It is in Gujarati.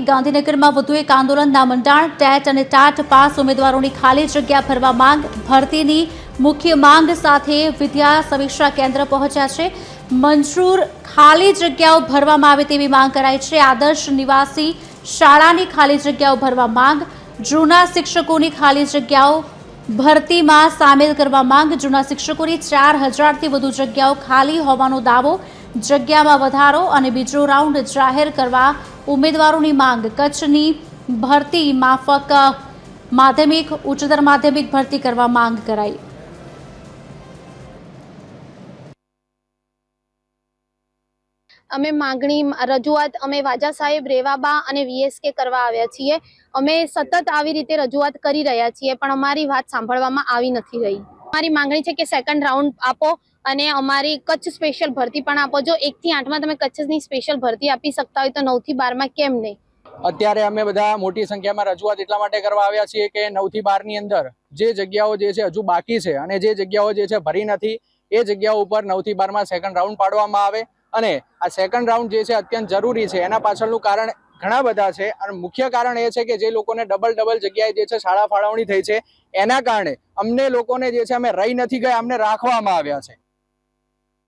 ગાંધીનગરમાં વધુ એક આંદોલનના મંડાણ। ટેટ અને ટાટ પાસ ઉમેદવારોની ખાલી જગ્યા ભરવા માંગ। ભરતીની મુખ્ય માંગ સાથે વિદ્યા સમીક્ષા કેન્દ્ર પહોંચ્યા છે। મંજૂર ખાલી જગ્યાઓ ભરવામાં આવે તેવી માંગ કરાઈ છે। આદર્શ નિવાસી શાળાની ખાલી જગ્યાઓ ભરવા માંગ। જૂના શિક્ષકોની ખાલી જગ્યાઓ ભરતીમાં સામેલ કરવા માંગ। જૂના શિક્ષકોની 4000થી વધુ જગ્યાઓ ખાલી હોવાનો દાવો। જગ્યામાં વધારો અને બીજો રાઉન્ડ જાહેર કરવા ઉમેદવારોની માંગ। કચ્છની ભરતી માફક માધ્યમિક ઉચ્ચતર માધ્યમિક ભરતી કરવા માંગ કરાઈ। અમે માંગણી રજૂઆત અમે વાજા સાહેબ રેવાબા અને વીએસકે કરવા આવ્યા છીએ। અમે સતત આવી રીતે રજૂઆત કરી રહ્યા છીએ પણ અમારી વાત સાંભળવામાં આવી નથી રહી। અમારી માંગણી છે કે સેકન્ડ રાઉન્ડ આપો અને અમારી કચ્છ સ્પેશિયલ ભરતી પણ આપો। જો 1 થી 8 માં તમે કચ્છની સ્પેશિયલ ભરતી આપી શકતા હોય તો 9 થી 12 માં કેમ નહીં? અત્યારે અમે બધા મોટી સંખ્યામાં રજૂઆત એટલા માટે કરવા આવ્યા છીએ કે 9 થી 12 ની અંદર જે જગ્યાઓ જે છે હજુ બાકી છે અને જે જગ્યાઓ જે છે ભરી નથી એ જગ્યાઓ ઉપર 9 થી 12 માં સેકન્ડ રાઉન્ડ પાડવામાં આવે। અને આ સેકન્ડ રાઉન્ડ જે છે અત્યંત જરૂરી છે। એના પાછળનું કારણ ઘણા બધા છે અને મુખ્ય કારણ એ છે કે જે લોકોને ડબલ જગ્યાએ જે છે શાળા ફાળવણી થઈ છે એના કારણે અમને લોકોને જે છે અમે રહી નથી ગયા, અમને રાખવામાં આવ્યા છે।